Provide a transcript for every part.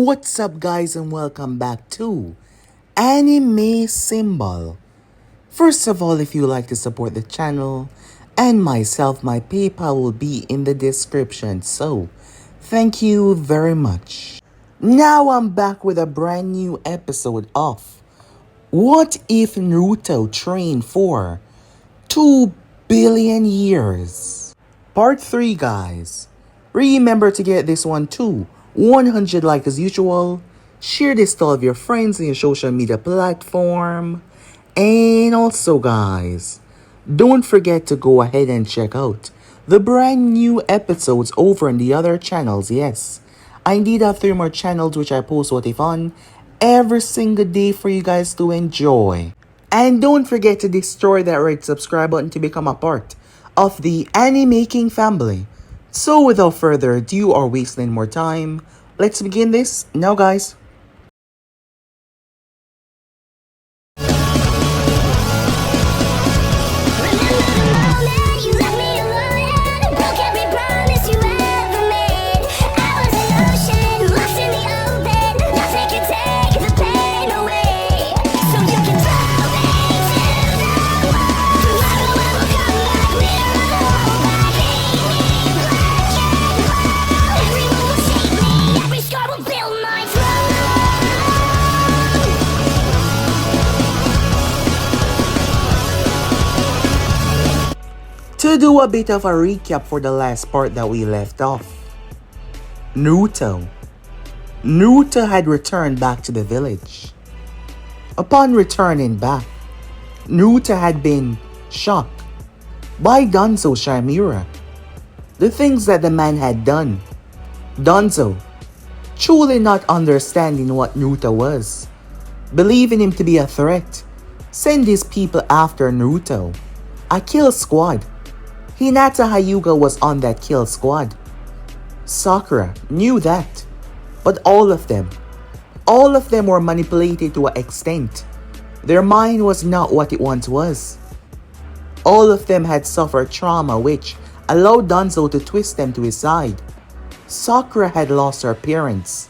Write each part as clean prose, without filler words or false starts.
What's up, guys, and welcome back to Anime Symbol. First of all, if you like to support the channel and myself, my PayPal will be in the description. So, thank you very much. Now I'm back with a brand new episode of What If Naruto Trained for 2 billion years? Part 3, guys. Remember to get this one too. 100 like as usual. Share this to all of your friends in your social media platform. And also, guys, don't forget to go ahead and check out the brand new episodes over on the other channels. Yes, I indeed have 3 more channels which I post what if on every single day for you guys to enjoy. And don't forget to destroy that red subscribe button to become a part of the Animaking family. So without further ado or wasting more time, let's begin this now, guys. To do a bit of a recap for the last part that we left off. Naruto had returned back to the village. Upon returning back, Naruto had been shocked by Danzo Shamira. The things that the man had done. Danzo, truly not understanding what Naruto was, believing him to be a threat, send his people after Naruto. A kill squad. Hinata Hyuga was on that kill squad. Sakura knew that, but all of them were manipulated to an extent. Their mind was not what it once was. All of them had suffered trauma which allowed Danzo to twist them to his side. Sakura had lost her parents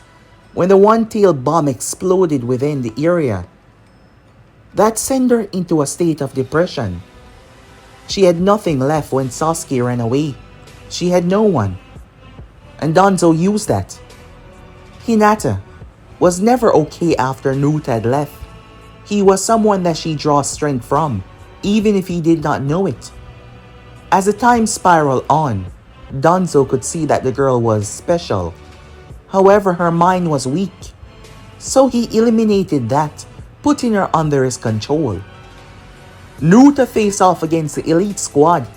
when the one-tailed bomb exploded within the area. That sent her into a state of depression. She had nothing left when Sasuke ran away. She had no one. And Danzo used that. Hinata was never okay after Naruto had left. He was someone that she draws strength from, even if he did not know it. As the time spiraled on, Danzo could see that the girl was special. However, her mind was weak. So he eliminated that, putting her under his control. Naruto faced off against the elite squad.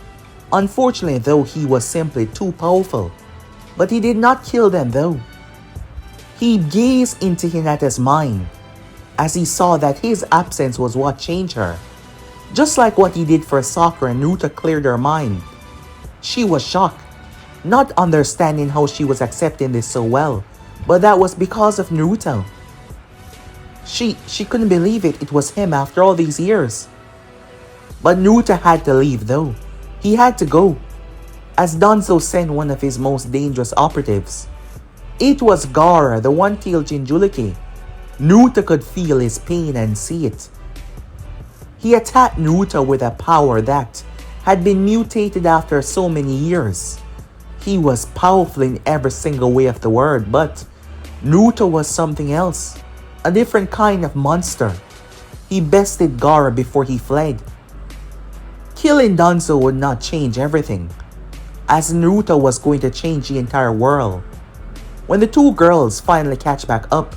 Unfortunately though, he was simply too powerful. But he did not kill them though. He gazed into Hinata's mind as he saw that his absence was what changed her. Just like what he did for Sakura, Naruto cleared her mind. She was shocked, not understanding how she was accepting this so well, but that was because of Naruto. She couldn't believe it was him after all these years. But Naruto had to leave though. He had to go, as Danzo sent one of his most dangerous operatives. It was Gaara, the one-tailed Jinchuriki. Naruto could feel his pain and see it. He attacked Naruto with a power that had been mutated after so many years. He was powerful in every single way of the word, but Naruto was something else. A different kind of monster. He bested Gaara before he fled. Killing Danzo would not change everything, as Naruto was going to change the entire world. When the two girls finally catch back up,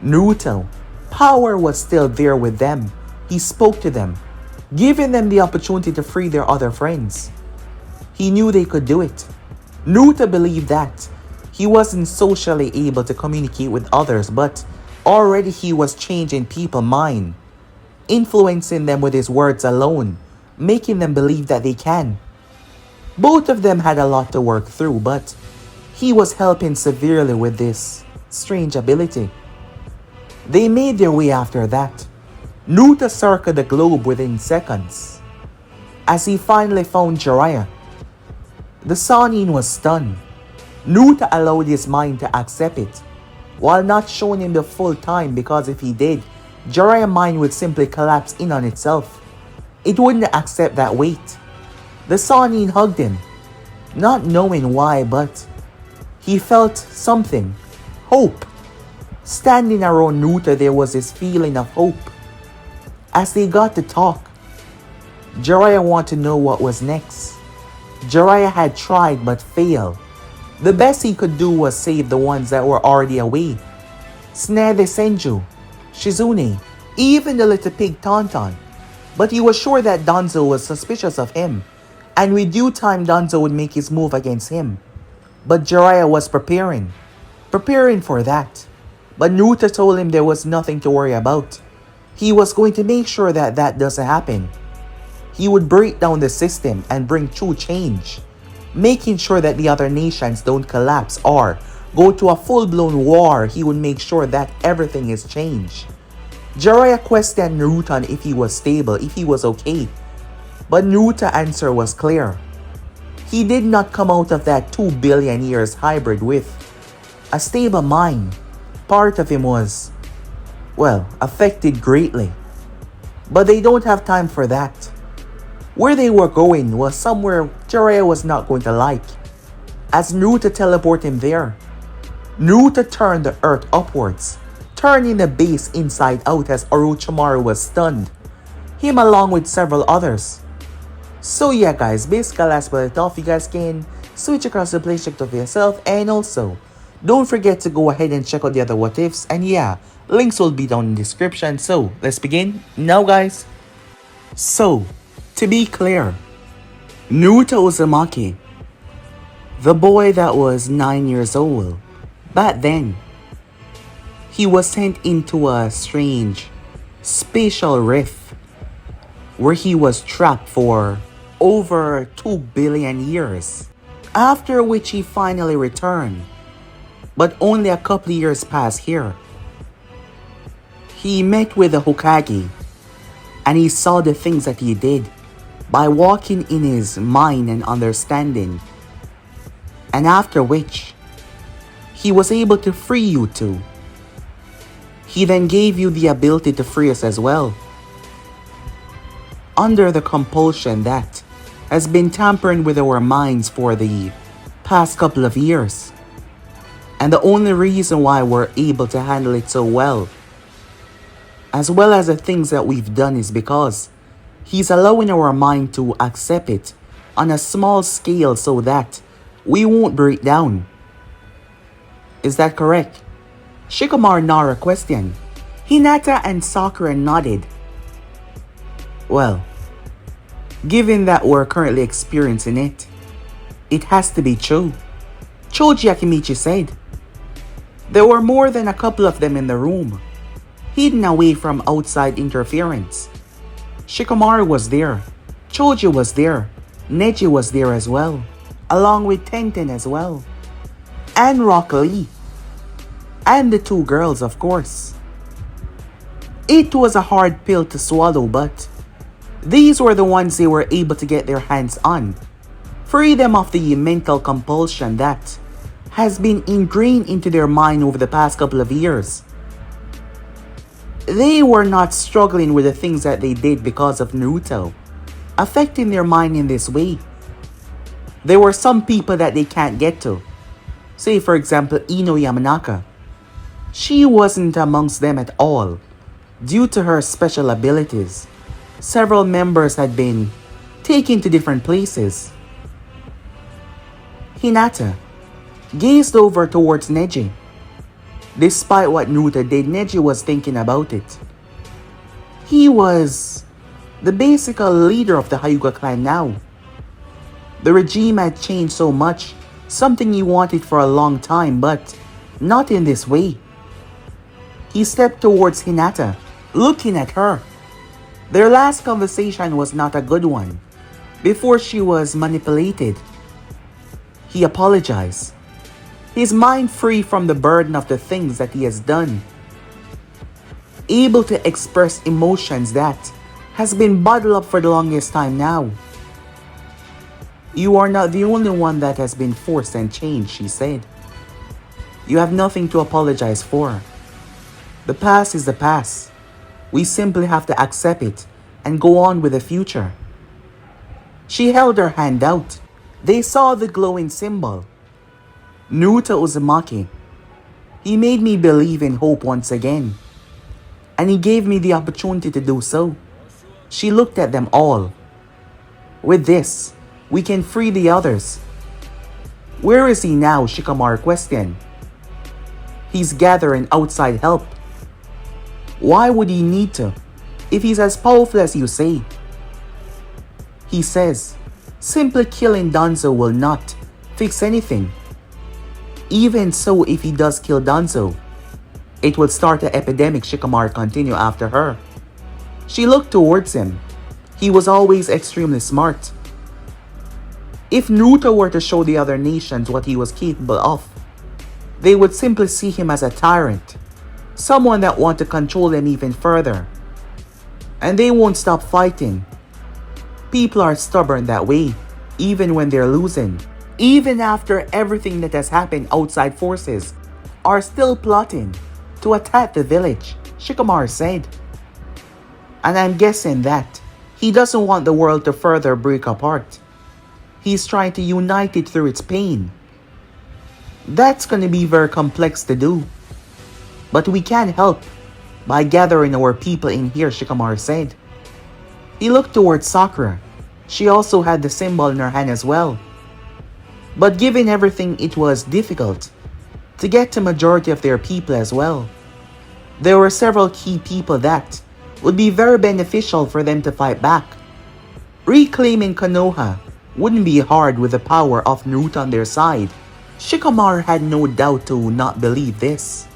Naruto, power was still there with them. He spoke to them, giving them the opportunity to free their other friends. He knew they could do it. Naruto believed that. He wasn't socially able to communicate with others, but already he was changing people's mind, influencing them with his words alone, making them believe that they can. Both of them had a lot to work through, but he was helping severely with this strange ability. They made their way after that. Naruto circled the globe within seconds. As he finally found Jiraiya, the Sannin was stunned. Naruto allowed his mind to accept it. while not showing him the full time, because if he did, Jiraiya's mind would simply collapse in on itself. It wouldn't accept that weight. The Sannin hugged him, not knowing why, but he felt something. Hope. Standing around Naruto, there was this feeling of hope. As they got to talk, Jiraiya wanted to know what was next. Jiraiya had tried but failed. The best he could do was save the ones that were already away. Snare the Senju, Shizune, even the little pig Tauntaun. But he was sure that Danzo was suspicious of him, and with due time Danzo would make his move against him. But Jiraiya was preparing for that. But Naruto told him there was nothing to worry about. He was going to make sure that that doesn't happen. He would break down the system and bring true change, making sure that the other nations don't collapse or go to a full-blown war. He would make sure that everything is changed. Jiraiya questioned Naruto if he was stable, if he was okay. But Naruto's answer was clear. He did not come out of that 2 billion years hybrid with a stable mind. Part of him was, affected greatly. But they don't have time for that. Where they were going was somewhere Jiraiya was not going to like. As Naruto teleported him there, Naruto turned the earth upwards, turning the base inside out as Orochimaru was stunned. Him along with several others. So yeah guys, basically that's what I thought. You guys can switch across the place, check it out for yourself, and also don't forget to go ahead and check out the other what ifs, and yeah, links will be down in the description. So let's begin now guys. So to be clear, Naruto Uzumaki, the boy that was 9 years old, back then, he was sent into a strange spatial rift where he was trapped for over 2 billion years, after which he finally returned. But only a couple of years passed here. He met with the Hokage, and he saw the things that he did by walking in his mind and understanding, and after which he was able to free you two. He then gave you the ability to free us as well, under the compulsion that has been tampering with our minds for the past couple of years. And the only reason why we're able to handle it so well, as well as the things that we've done, is because he's allowing our mind to accept it on a small scale so that we won't break down. Is that correct? Shikamaru Nara questioned. Hinata and Sakura nodded. Well, given that we're currently experiencing it, it has to be true. Choji Akimichi said. There were more than a couple of them in the room, hidden away from outside interference. Shikamaru was there, Choji was there, Neji was there as well, along with Tenten as well, and Rock Lee, and the two girls of course. It was a hard pill to swallow, but these were the ones they were able to get their hands on, free them of the mental compulsion that has been ingrained into their mind over the past couple of years. They were not struggling with the things that they did because of Naruto affecting their mind in this way. There were some people that they can't get to. Say for example Ino Yamanaka. She wasn't amongst them at all due to her special abilities. Several members had been taken to different places. Hinata gazed over towards Neji. Despite what Naruto did, Neji was thinking about it. He was the basic leader of the Hyuga clan now. The regime had changed so much, something he wanted for a long time, but not in this way. He stepped towards Hinata, looking at her. Their last conversation was not a good one. Before she was manipulated, he apologized. His mind free from the burden of the things that he has done. Able to express emotions that has been bottled up for the longest time now. You are not the only one that has been forced and changed, she said. You have nothing to apologize for. The past is the past. We simply have to accept it and go on with the future. She held her hand out. They saw the glowing symbol. Naruto Uzumaki. He made me believe in hope once again. And he gave me the opportunity to do so. She looked at them all. With this, we can free the others. Where is he now? Shikamaru questioned. He's gathering outside help. Why would he need to, if he's as powerful as you say? He says, simply killing Danzo will not fix anything. Even so, if he does kill Danzo, it will start an epidemic. Shikamaru continued after her. She looked towards him. He was always extremely smart. If Naruto were to show the other nations what he was capable of, they would simply see him as a tyrant, someone that wants to control them even further. And they won't stop fighting. People are stubborn that way, even when they're losing. Even after everything that has happened, outside forces are still plotting to attack the village, Shikamaru said. And I'm guessing that he doesn't want the world to further break apart. He's trying to unite it through its pain. That's gonna be very complex to do. But we can help by gathering our people in here, Shikamaru said. He looked towards Sakura. She also had the symbol in her hand as well. But given everything, it was difficult to get to majority of their people as well. There were several key people that would be very beneficial for them to fight back. Reclaiming Konoha wouldn't be hard with the power of Naruto on their side. Shikamaru had no doubt to not believe this.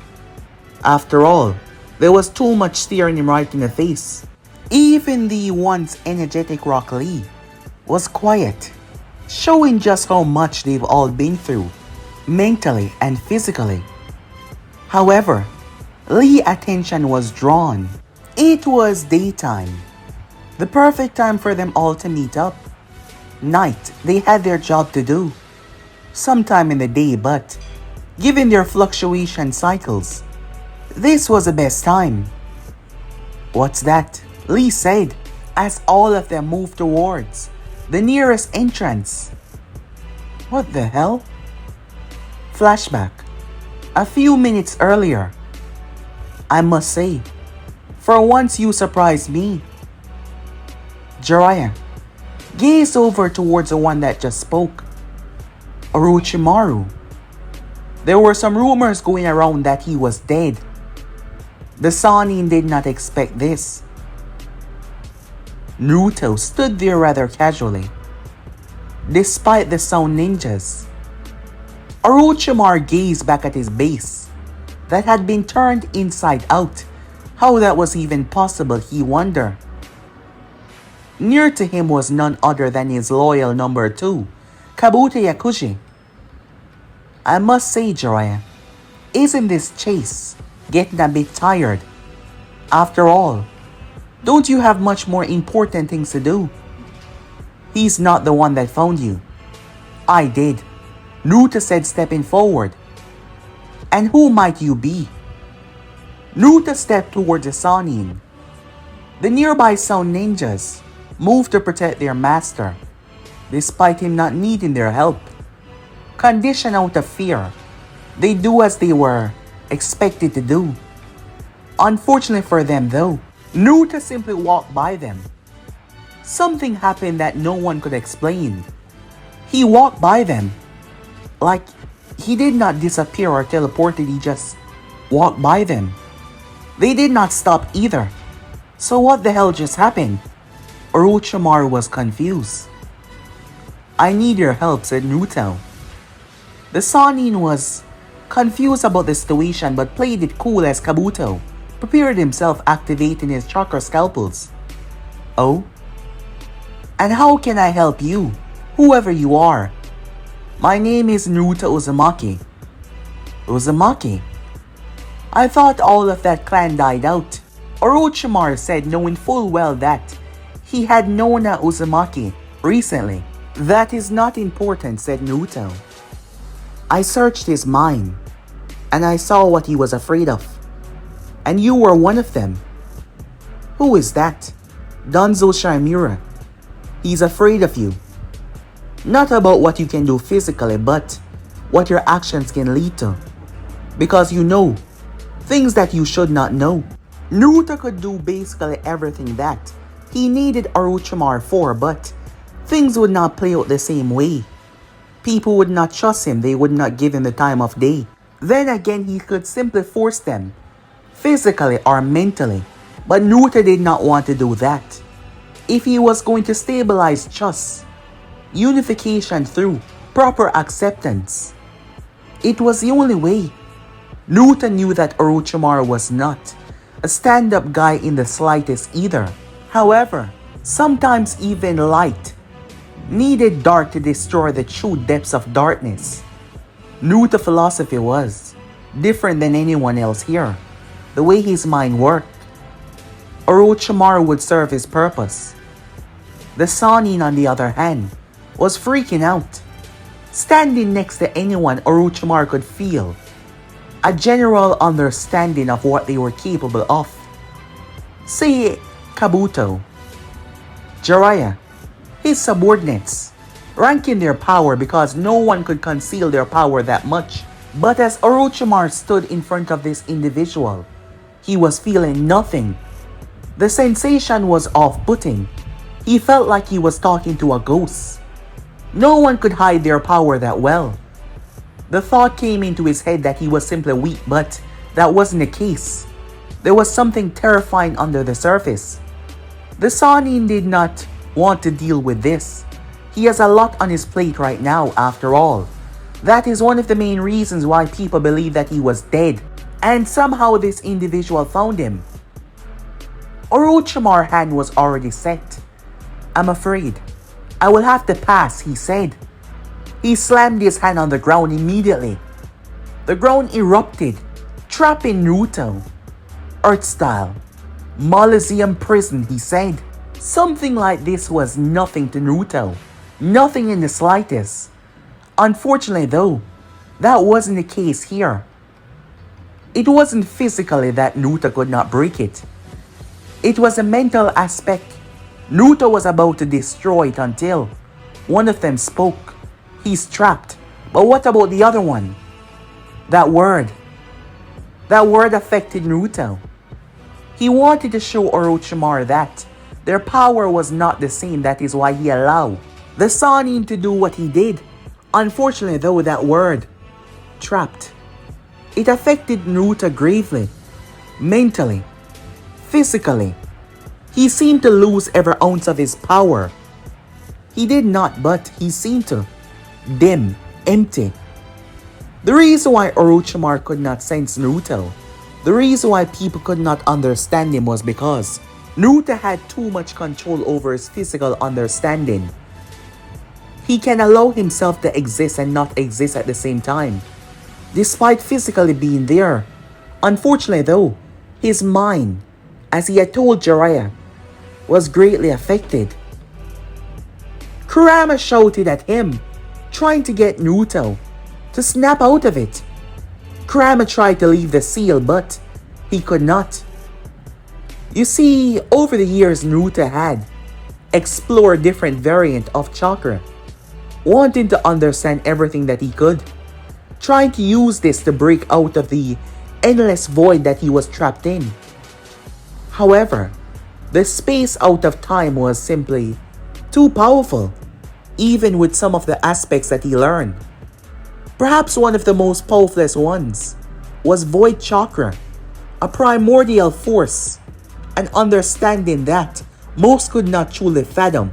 After all, there was too much staring him right in the face. Even the once energetic Rock Lee was quiet, showing just how much they've all been through, mentally and physically. However, Lee's attention was drawn. It was daytime, the perfect time for them all to meet up. Night, they had their job to do, sometime in the day, but given their fluctuation cycles, this was the best time. What's that? Lee said, as all of them moved towards the nearest entrance. What the hell? Flashback. A few minutes earlier. I must say, for once you surprised me. Jiraiya gazed over towards the one that just spoke. Orochimaru. There were some rumors going around that he was dead. The Sannin did not expect this. Naruto stood there rather casually. Despite the sound ninjas, Orochimaru gazed back at his base that had been turned inside out. How that was even possible, he wondered. Near to him was none other than his loyal number 2, Kabuto Yakuji. I must say, Jiraiya, isn't this chase getting a bit tired? After all, don't you have much more important things to do? He's not the one that found you. I did, Naruto said, stepping forward. And who might you be? Naruto stepped towards the Sannin. The nearby sound ninjas moved to protect their master, despite him not needing their help. Conditioned out of fear, they do as they were expected to do. Unfortunately for them though, Naruto simply walked by them. Something happened that no one could explain. He walked by them. Like, he did not disappear or teleported, he just walked by them. They did not stop either. So what the hell just happened? Orochimaru was confused. I need your help, said Naruto. The Sannin was confused about the situation but played it cool as Kabuto prepared himself, activating his chakra scalpels. Oh? And how can I help you, whoever you are? My name is Naruto Uzumaki. Uzumaki? I thought all of that clan died out, Orochimaru said, knowing full well that he had known a Uzumaki recently. That is not important, said Naruto. I searched his mind. and I saw what he was afraid of. And you were one of them. Who is that? Danzo Shimura. He's afraid of you. Not about what you can do physically, but what your actions can lead to. Because you know things that you should not know. Naruto could do basically everything that he needed Orochimaru for, but things would not play out the same way. People would not trust him, they would not give him the time of day. Then again, he could simply force them, physically or mentally. But Naruto did not want to do that. If he was going to stabilize trust, unification through proper acceptance, it was the only way. Naruto knew that Orochimaru was not a stand-up guy in the slightest either. However, sometimes even light needed dark to destroy the true depths of darkness. Naruto's philosophy was different than anyone else here. The way his mind worked, Orochimaru would serve his purpose. The Sannin, on the other hand, was freaking out. Standing next to anyone, Orochimaru could feel a general understanding of what they were capable of. Say Kabuto, Jiraiya, his subordinates, ranking their power because no one could conceal their power that much. But as Orochimaru stood in front of this individual, he was feeling nothing. The sensation was off-putting. He felt like he was talking to a ghost. No one could hide their power that well. The thought came into his head that he was simply weak, but that wasn't the case. There was something terrifying under the surface. The Sannin did not want to deal with this. He has a lot on his plate right now, after all. That is one of the main reasons why people believe that he was dead, and somehow this individual found him. Orochimaru's hand was already set. I'm afraid I will have to pass, he said. He slammed his hand on the ground immediately. The ground erupted, trapping Naruto. Earth style. Mausoleum prison, he said. Something like this was nothing to Naruto. Nothing in the slightest. Unfortunately though, that wasn't the case here. It wasn't physically that Naruto could not break it. It was a mental aspect. Naruto was about to destroy it until one of them spoke. He's trapped. But what about the other one? That word affected Naruto. He wanted to show Orochimaru that their power was not the same. That is why he allowed the Sannin to do what he did. Unfortunately though, that word, trapped, it affected Naruto gravely, mentally, physically. He seemed to lose every ounce of his power. He did not, but he seemed to dim, empty. The reason why Orochimaru could not sense Naruto, the reason why people could not understand him was because Naruto had too much control over his physical understanding. He can allow himself to exist and not exist at the same time, despite physically being there. Unfortunately though, his mind, as he had told Jiraiya, was greatly affected. Kurama shouted at him, trying to get Naruto to snap out of it. Kurama tried to leave the seal, but he could not. You see, over the years Naruto had explored different variants of chakra, wanting to understand everything that he could, trying to use this to break out of the endless void that he was trapped in. However, the space out of time was simply too powerful, even with some of the aspects that he learned. Perhaps one of the most powerful ones was void chakra, a primordial force, an understanding that most could not truly fathom.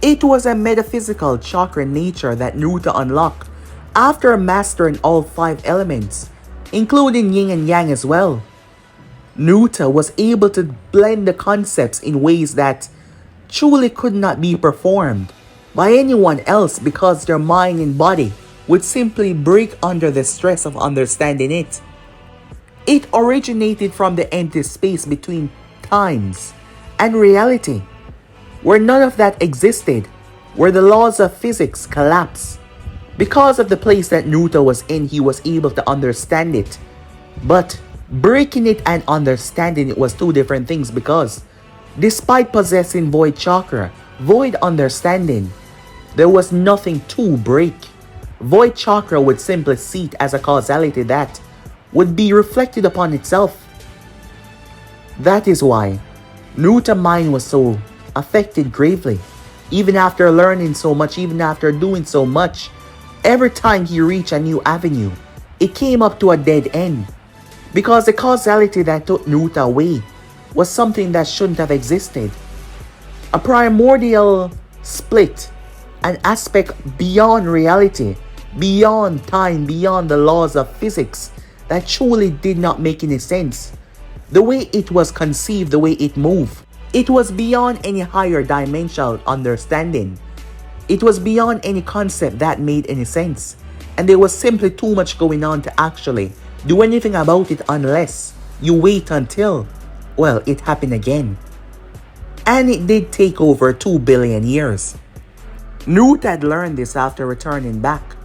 It was a metaphysical chakra nature that Naruto unlocked after mastering all 5 elements, including yin and yang as well. Naruto was able to blend the concepts in ways that truly could not be performed by anyone else because their mind and body would simply break under the stress of understanding it. It originated from the empty space between times and reality, where none of that existed, where the laws of physics collapsed, Because of the place that Naruto was in, he was able to understand it. But breaking it and understanding it was two different things, because despite possessing void chakra, void understanding, there was nothing to break. Void chakra would simply see it as a causality that would be reflected upon itself. That is why Naruto's mind was so affected gravely. Even after learning so much, even after doing so much, every time he reached a new avenue, it came up to a dead end. Because the causality that took Naruto away was something that shouldn't have existed. A primordial split, an aspect beyond reality, beyond time, beyond the laws of physics, that truly did not make any sense. The way it was conceived, the way it moved, it was beyond any higher dimensional understanding. It was beyond any concept that made any sense. And there was simply too much going on to actually do anything about it unless you wait until, well, it happened again. And it did take over 2 billion years. Naruto had learned this after returning back.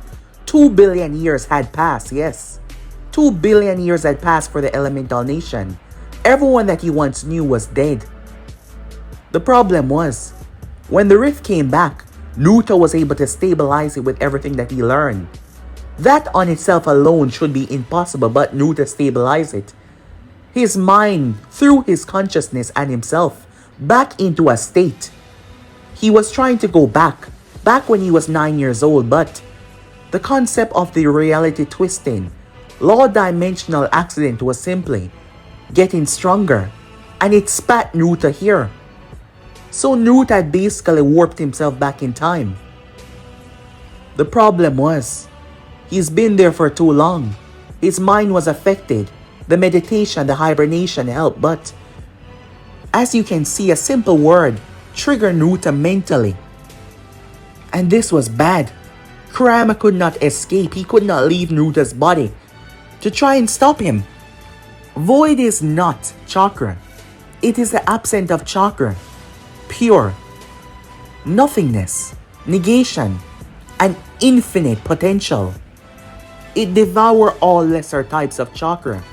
2 billion years had passed, yes. 2 billion years had passed for the elemental nation. Everyone that he once knew was dead. The problem was, when the rift came back, Naruto was able to stabilize it with everything that he learned. That on itself alone should be impossible, but Naruto stabilized it. His mind, through his consciousness and himself, back into a state. He was trying to go back when he was 9 years old, but the concept of the reality twisting, law dimensional accident was simply getting stronger, and it spat Naruto here. So Naruto had basically warped himself back in time. The problem was, he's been there for too long. His mind was affected. The meditation, the hibernation helped, but as you can see, a simple word triggered Naruto mentally. And this was bad. Kurama could not escape. He could not leave Naruto's body to try and stop him. Void is not chakra. It is the absence of chakra. Pure. Nothingness. Negation. An infinite potential. It devours all lesser types of chakra.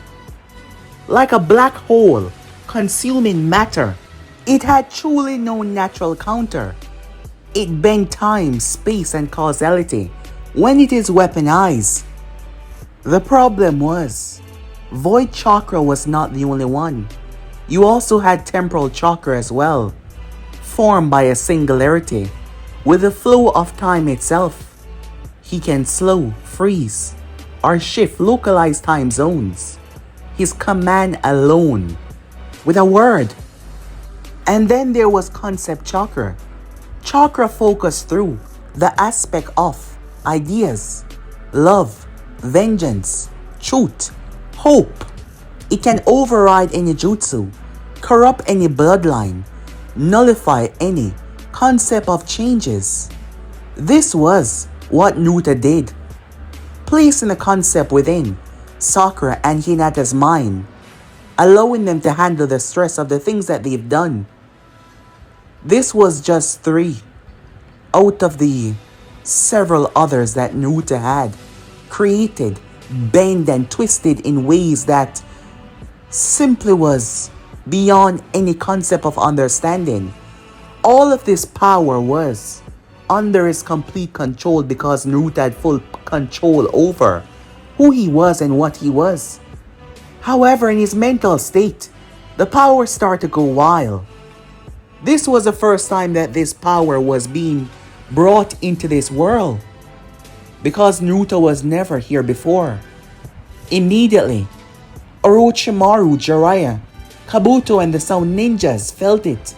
Like a black hole consuming matter, it had truly no natural counter. It bent time, space, and causality when it is weaponized. The problem was, void chakra was not the only one. You also had temporal chakra as well, formed by a singularity. With the flow of time itself, he can slow, freeze, or shift localized time zones. His command alone, with a word. And then there was concept chakra. Chakra focused through the aspect of ideas, love, vengeance, truth, hope. It can override any jutsu, corrupt any bloodline, nullify any concept of changes. This was what Naruto did, placing the concept within Sakura and Hinata's mind, allowing them to handle the stress of the things that they've done. This was just 3 out of the several others that Naruto had created, bent and twisted in ways that simply was beyond any concept of understanding. All of this power was under his complete control because Naruto had full control over who he was and what he was. However, in his mental state, the power started to go wild. This was the first time that this power was being brought into this world, because Naruto was never here before. Immediately, Orochimaru, Jiraiya, Kabuto, and the Sound Ninjas felt it.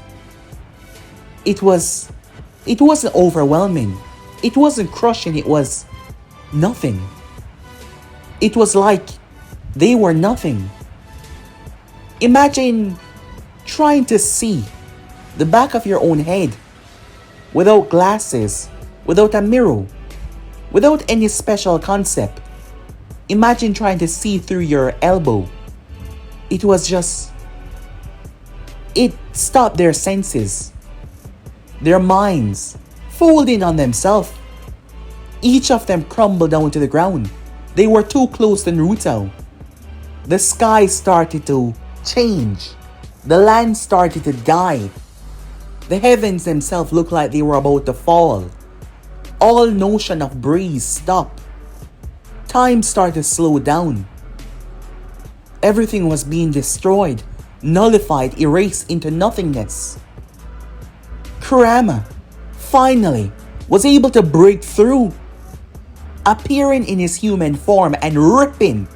It wasn't overwhelming. It wasn't crushing. It was nothing. It was like they were nothing. Imagine trying to see the back of your own head without glasses, without a mirror, without any special concept. Imagine trying to see through your elbow. It stopped their senses, their minds, folding on themselves. Each of them crumbled down to the ground. They were too close to Naruto. The sky started to change. The land started to die. The heavens themselves looked like they were about to fall. All notion of breeze stopped. Time started to slow down. Everything was being destroyed, nullified, erased into nothingness. Kurama, finally, was able to break through, appearing in his human form and ripping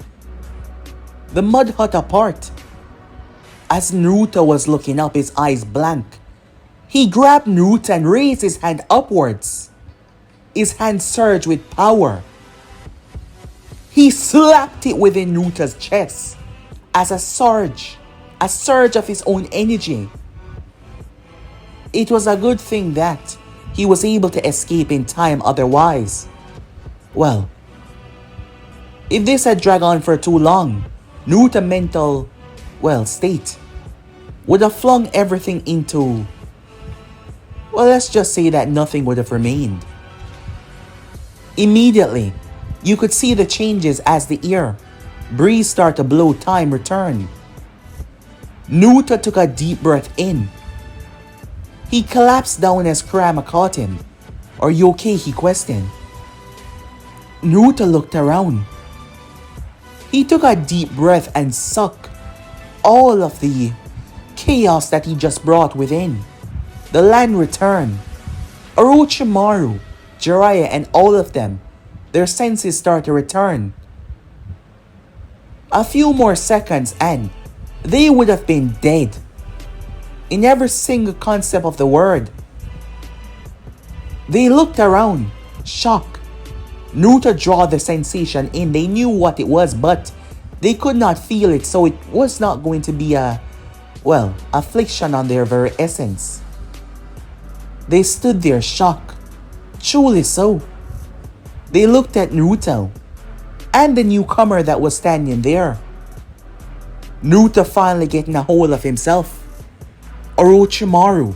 the mud hut apart. As Naruto was looking up, his eyes blank, he grabbed Naruto and raised his hand upwards. His hand surged with power. He slapped it within Naruto's chest as a surge of his own energy. It was a good thing that he was able to escape in time, otherwise, well, if this had dragged on for too long, Naruto's mental, state would have flung everything into, let's just say that nothing would have remained. Immediately, you could see the changes as the air breeze started to blow, time returned. Naruto took a deep breath in. He collapsed down as Kurama caught him. "Are you okay?" he questioned. Naruto looked around. He took a deep breath and sucked all of the chaos that he just brought within. The land returned. Orochimaru, Jiraiya, and all of them, their senses start to return. A few more seconds and they would have been dead. In every single concept of the word. They looked around, shocked. Naruto drew the sensation in. They knew what it was, but they could not feel it, so it was not going to be affliction on their very essence. They stood there shocked. Truly so. They looked at Naruto and the newcomer that was standing there. Naruto finally getting a hold of himself. Orochimaru.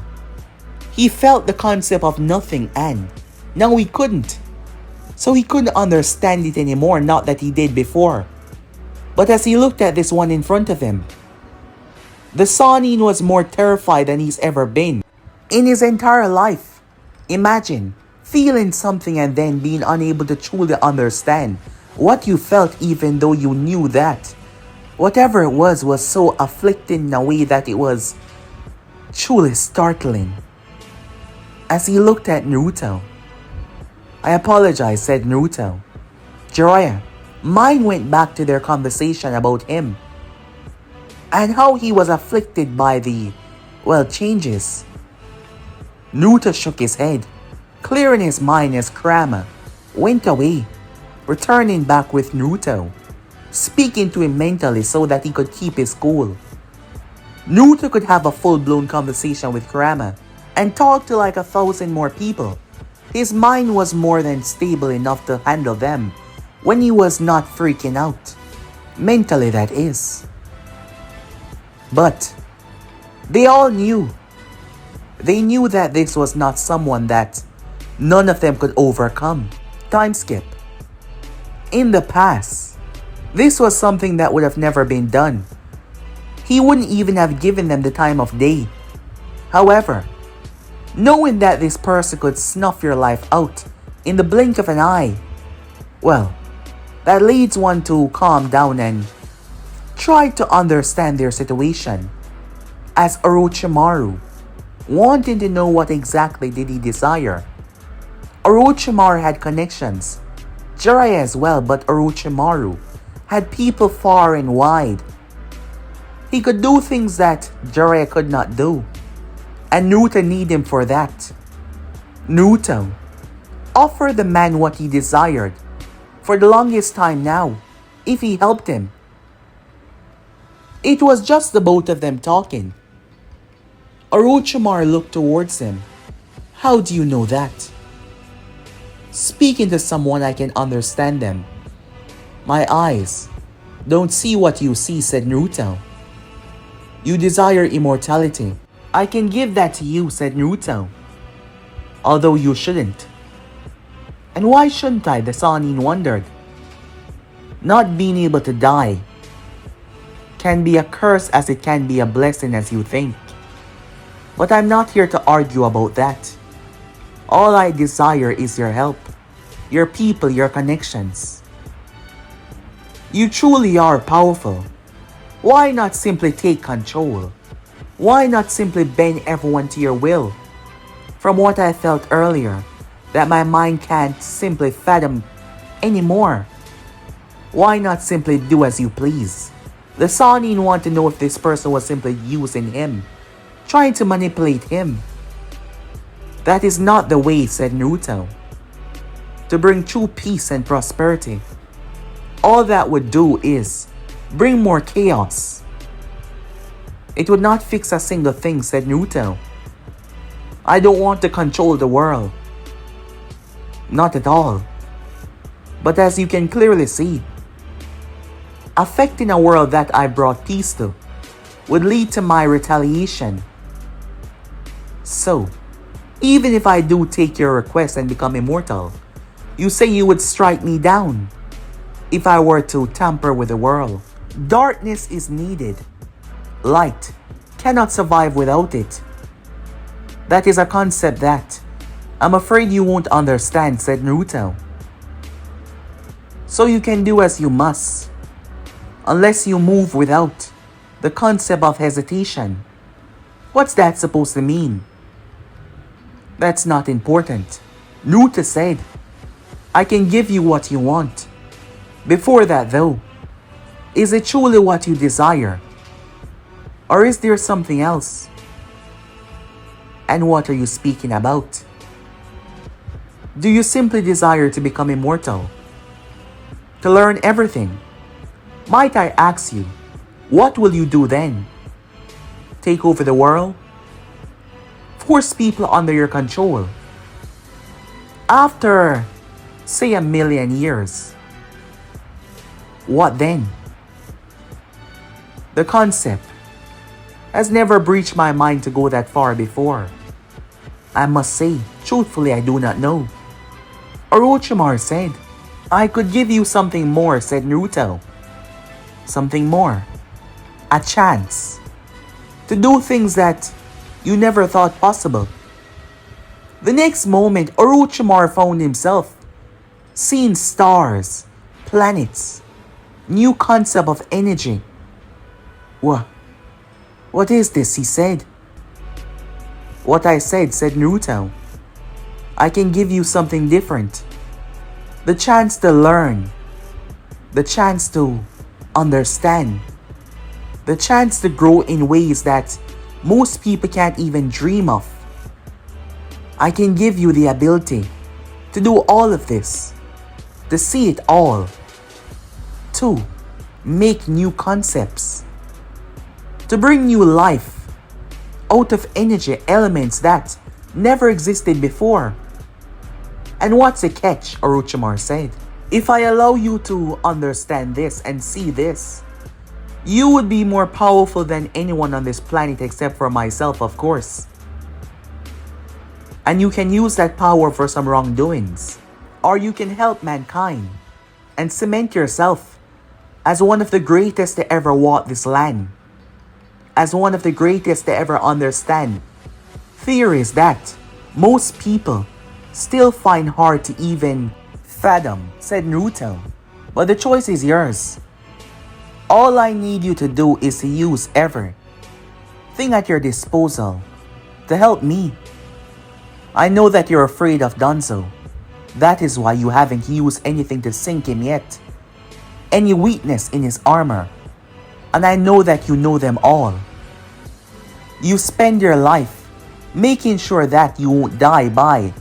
He felt the concept of nothing and now he couldn't. So he couldn't understand it anymore, not that he did before. But as he looked at this one in front of him, the Sannin was more terrified than he's ever been in his entire life. Imagine feeling something and then being unable to truly understand what you felt, even though you knew that whatever it was so afflicting in a way that it was truly startling. As he looked at Naruto, "I apologize," said Naruto. Jiraiya, mind went back to their conversation about him and how he was afflicted by the, changes. Naruto shook his head, clearing his mind as Kurama went away, returning back with Naruto, speaking to him mentally so that he could keep his cool. Naruto could have a full-blown conversation with Kurama and talk to like 1,000 more people. His mind was more than stable enough to handle them when he was not freaking out. Mentally, that is. But they all knew. They knew that this was not someone that none of them could overcome. Time skip. In the past, this was something that would have never been done. He wouldn't even have given them the time of day. However, knowing that this person could snuff your life out in the blink of an eye, that leads one to calm down and try to understand their situation. As Orochimaru, wanting to know what exactly did he desire. Orochimaru had connections, Jiraiya as well, but Orochimaru had people far and wide. He could do things that Jiraiya could not do, and Naruto needed him for that. Naruto offered the man what he desired for the longest time now, if he helped him. It was just the both of them talking. Orochimaru looked towards him. "How do you know that?" "Speaking to someone I can understand them. My eyes don't see what you see," said Naruto. "You desire immortality. I can give that to you," said Naruto. "Although you shouldn't." And why shouldn't I? The Sanin wondered. Not being able to die can be a curse as it can be a blessing as you think. But I'm not here to argue about that. All I desire is your help, your people, your connections. You truly are powerful. Why not simply take control? Why not simply bend everyone to your will? From what I felt earlier, that my mind can't simply fathom anymore. Why not simply do as you please? The Sanin want to know if this person was simply using him, trying to manipulate him. That is not the way, said Naruto. To bring true peace and prosperity, all that would do is bring more chaos. It would not fix a single thing, said Naruto. I don't want to control the world. Not at all. But as you can clearly see, affecting a world that I brought peace to would lead to my retaliation. So, even if I do take your request and become immortal, you say you would strike me down if I were to tamper with the world. Darkness is needed. Light cannot survive without it. That is a concept that I'm afraid you won't understand, said Naruto. So you can do as you must, unless you move without the concept of hesitation. What's that supposed to mean? That's not important. Naruto said, I can give you what you want. Before that though, is it truly what you desire? Or is there something else? And what are you speaking about? Do you simply desire to become immortal? To learn everything? Might I ask you, what will you do then? Take over the world? Force people under your control? After, say, 1,000,000 years, what then? The concept has never breached my mind to go that far before. I must say, truthfully, I do not know. Orochimaru said, I could give you something more, said Naruto. Something more. A chance to do things that you never thought possible. The next moment, Orochimaru found himself seeing stars, planets, new concept of energy. What is this? He said. What I said Naruto. I can give you something different. The chance to learn. The chance to understand. The chance to grow in ways that most people can't even dream of. I can give you the ability to do all of this. To see it all. To make new concepts. To bring new life out of energy elements that never existed before. And what's the catch? Orochimaru said. If I allow you to understand this and see this, you would be more powerful than anyone on this planet except for myself, of course. And you can use that power for some wrongdoings. Or you can help mankind and cement yourself as one of the greatest to ever walk this land. As one of the greatest to ever understand theories that most people still find hard to even fathom, said Naruto. But the choice is yours. All I need you to do is to use everything at your disposal to help me. I know that you're afraid of Danzo. That is why you haven't used anything to sink him yet. Any weakness in his armor. And I know that you know them all. You spend your life making sure that you won't die by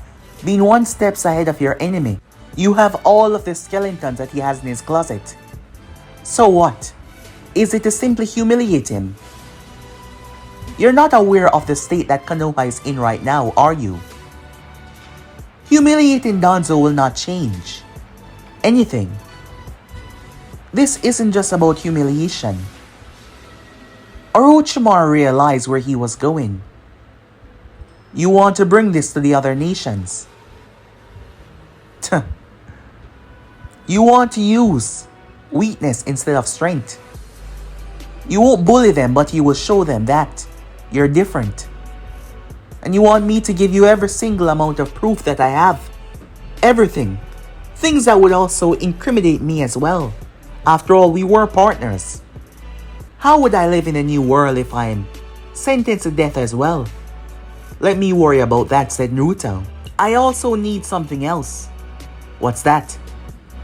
being one step ahead of your enemy. You have all of the skeletons that he has in his closet. So what? Is it to simply humiliate him? You're not aware of the state that Konoha is in right now, are you? Humiliating Danzo will not change anything. This isn't just about humiliation. Orochimaru realized where he was going. You want to bring this to the other nations. You want to use weakness instead of strength. You won't bully them, but you will show them that you're different. And you want me to give you every single amount of proof that I have. Everything. Things that would also incriminate me as well. After all, we were partners. How would I live in a new world if I'm sentenced to death as well? Let me worry about that, said Naruto. I also need something else. What's that?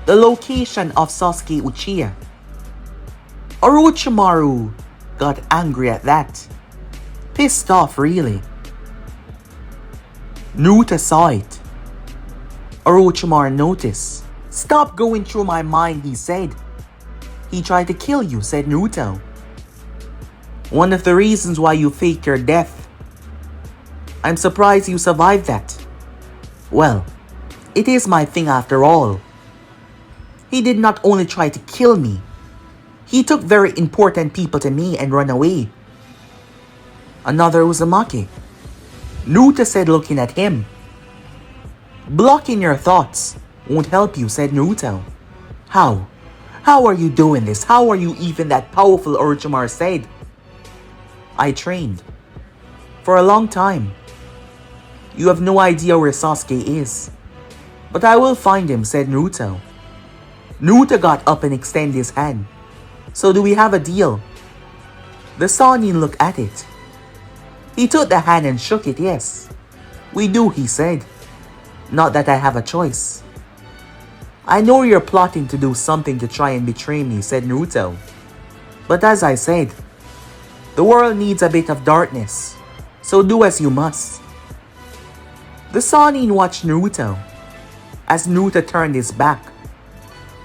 The location of Sasuke Uchiha. Orochimaru got angry at that. Pissed off, really. Naruto saw it. Orochimaru noticed. Stop going through my mind, he said. He tried to kill you, said Naruto. One of the reasons why you faked your death. I'm surprised you survived that. Well, it is my thing after all. He did not only try to kill me, he took very important people to me and ran away. Another Uzumaki. Naruto said, looking at him. Blocking your thoughts won't help you, said Naruto. How? How are you doing this? How are you even that powerful, Orochimaru said. I trained. For a long time. You have no idea where Sasuke is. But I will find him, said Naruto. Naruto got up and extended his hand. So do we have a deal? The Sannin looked at it. He took the hand and shook it, yes. We do, he said. Not that I have a choice. I know you're plotting to do something to try and betray me, said Naruto. But as I said, the world needs a bit of darkness. So do as you must. The Sannin watched Naruto. As Naruto turned his back.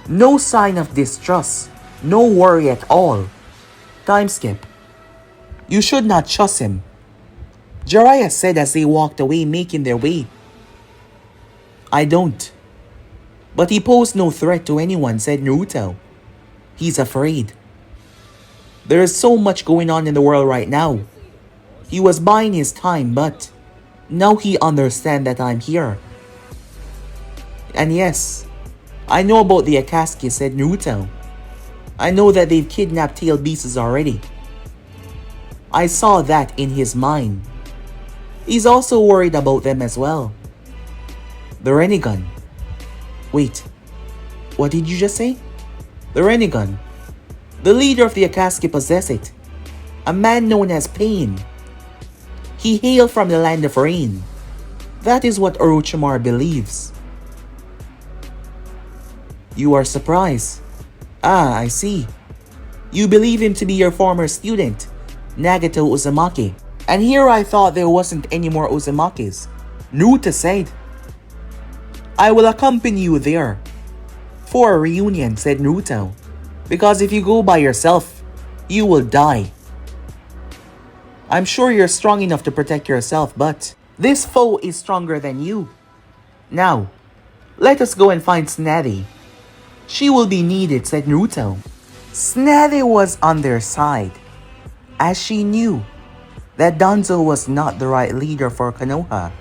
No sign of distrust. No worry at all. Time skip. You should not trust him. Jiraiya said as they walked away, making their way. I don't. But he posed no threat to anyone, said Naruto. He's afraid. There is so much going on in the world right now. He was buying his time, but now he understands that I'm here. And yes, I know about the Akatsuki, said Naruto. I know that they've kidnapped tail beasts already. I saw that in his mind. He's also worried about them as well. The Rinnegan. Wait, what did you just say? The Rinnegan. The leader of the Akatsuki possessed it. A man known as Pain. He hailed from the land of rain. That is what Orochimaru believes. You are surprised. Ah, I see. You believe him to be your former student, Nagato Uzumaki. And here I thought there wasn't any more Uzumakis. Naruto said. I will accompany you there. For a reunion, said Naruto. Because if you go by yourself, you will die. I'm sure you're strong enough to protect yourself, but this foe is stronger than you. Now, let us go and find Tsunade. She will be needed, said Naruto. Tsunade was on their side, as she knew that Danzo was not the right leader for Konoha.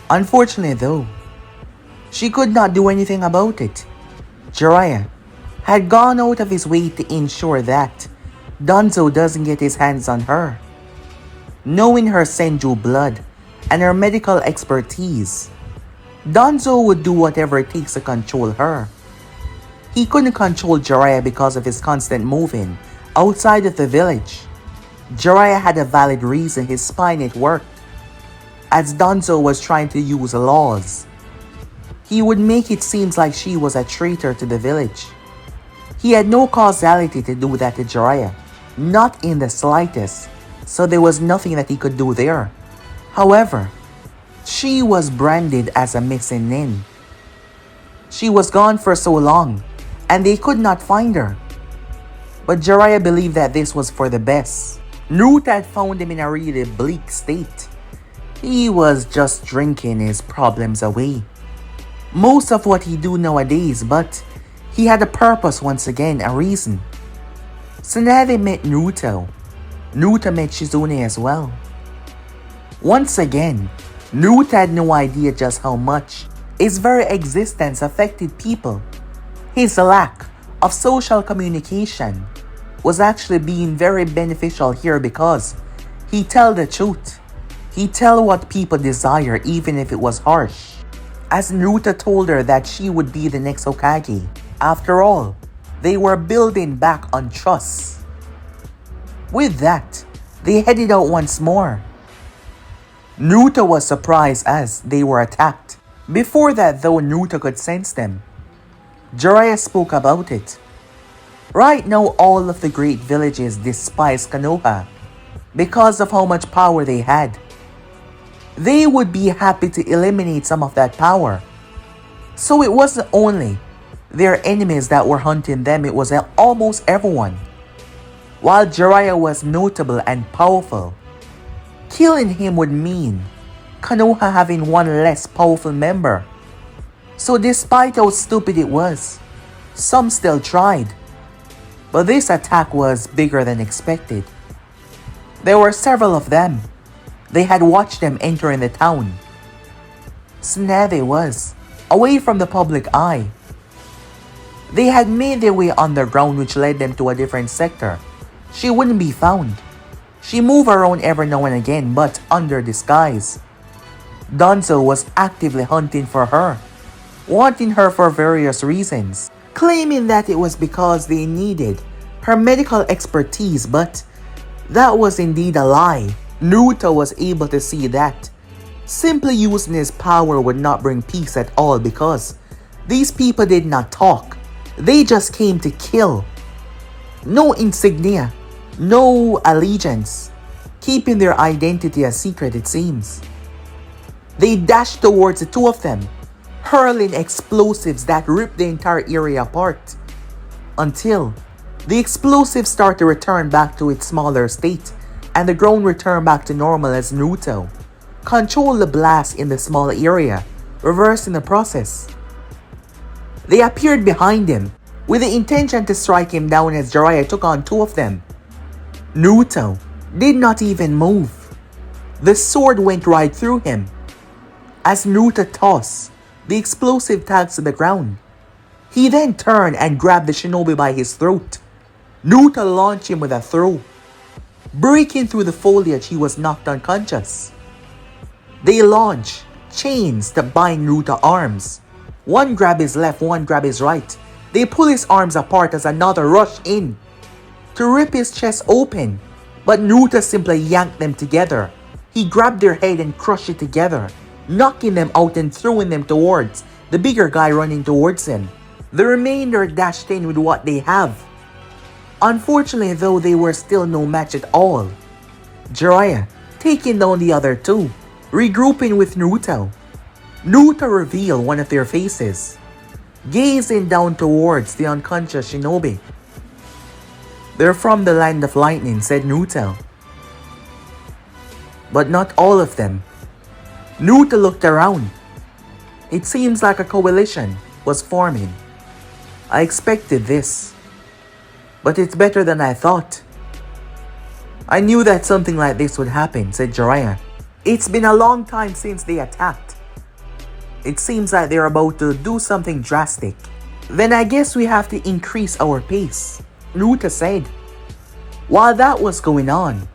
Unfortunately though, she could not do anything about it. Jiraiya had gone out of his way to ensure that Danzo doesn't get his hands on her. Knowing her Senju blood and her medical expertise, Danzo would do whatever it takes to control her. He couldn't control Jiraiya because of his constant moving outside of the village. Jiraiya had a valid reason his spine it worked, as Danzo was trying to use laws. He would make it seem like she was a traitor to the village. He had no causality to do that to Jiraiya, not in the slightest, so there was nothing that he could do there. However, she was branded as a missing nin. She was gone for so long, and they could not find her. But Jiraiya believed that this was for the best. Naruto had found him in a really bleak state. He was just drinking his problems away. Most of what he do nowadays, but he had a purpose once again, a reason. Tsunade met Naruto. Naruto met Shizune as well. Once again, Naruto had no idea just how much His very existence affected people. His lack of social communication was actually being very beneficial here because he tell the truth. He tell what people desire even if it was harsh. As Naruto told her that she would be the next Hokage. After all, they were building back on trust. With that, they headed out once more. Naruto was surprised as they were attacked. Before that though, Naruto could sense them. Jiraiya spoke about it. Right now, all of the great villages despise Konoha because of how much power they had. They would be happy to eliminate some of that power. So it wasn't only their enemies that were hunting them, it was almost everyone. While Jiraiya was notable and powerful, killing him would mean Konoha having one less powerful member. So despite how stupid it was, some still tried. But this attack was bigger than expected. There were several of them. They had watched them entering the town. So there they was, away from the public eye. They had made their way underground, which led them to a different sector. She wouldn't be found. She moved around every now and again, but under disguise. Danzo was actively hunting for her, wanting her for various reasons, claiming that it was because they needed her medical expertise, but that was indeed a lie. Naruto was able to see that simply using his power would not bring peace at all because these people did not talk. They just came to kill. No insignia, no allegiance, keeping their identity a secret it seems. They dashed towards the two of them, hurling explosives that ripped the entire area apart, until the explosives start to return back to its smaller state and the ground returned back to normal as Naruto controlled the blast in the small area, reversing the process. They appeared behind him with the intention to strike him down as Jiraiya took on two of them. Naruto did not even move. The sword went right through him. As Naruto tossed the explosive tags to the ground, he then turned and grabbed the shinobi by his throat. Naruto launched him with a throw. Breaking through the foliage, he was knocked unconscious. They launched chains to bind Naruto's arms. One grabbed his left, one grabbed his right. They pull his arms apart as another rushed in to rip his chest open, but Naruto simply yanked them together. He grabbed their head and crushed it together, knocking them out and throwing them towards the bigger guy running towards him. The remainder dashed in with what they have. Unfortunately though, they were still no match at all. Jiraiya taking down the other two, regrouping with Naruto. Naruto revealed one of their faces, gazing down towards the unconscious shinobi. "They're from the land of lightning," said Naruto. "But not all of them." Naruto looked around. It seems like a coalition was forming. "I expected this, but it's better than I thought." "I knew that something like this would happen," said Jiraiya. "It's been a long time since they attacked. It seems like they're about to do something drastic. Then I guess we have to increase our pace," Naruto said. While that was going on,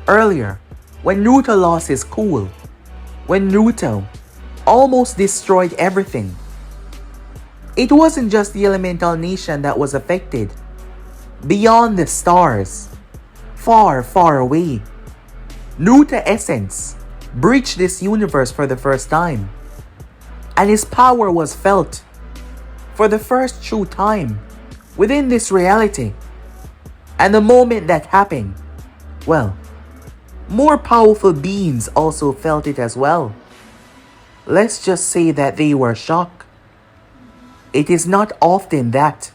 earlier, when Naruto lost his cool, when Naruto almost destroyed everything, it wasn't just the elemental nation that was affected. Beyond the stars, far, far away, Naruto's essence breached this universe for the first time, and his power was felt for the first true time within this reality. And the moment that happened, well, more powerful beings also felt it as well. Let's just say that they were shocked. It is not often that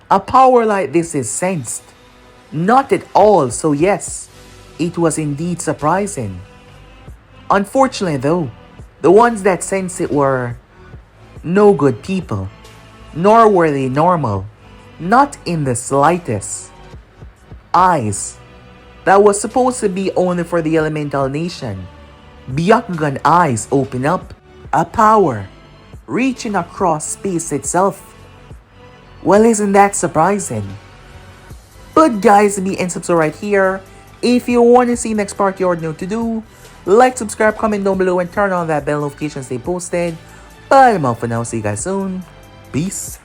a power like this is sensed. Not at all, so yes, it was indeed surprising. Unfortunately though, the ones that sensed it were no good people, nor were they normal, not in the slightest. Eyes that was supposed to be only for the elemental nation, Byakugan eyes open up. A power reaching across space itself. Well, isn't that surprising? But guys, be and subscribe right here. If you want to see next part, you already know what to do. Like, subscribe, comment down below, and turn on that bell notification stay posted. But I'm out for now. See you guys soon. Peace.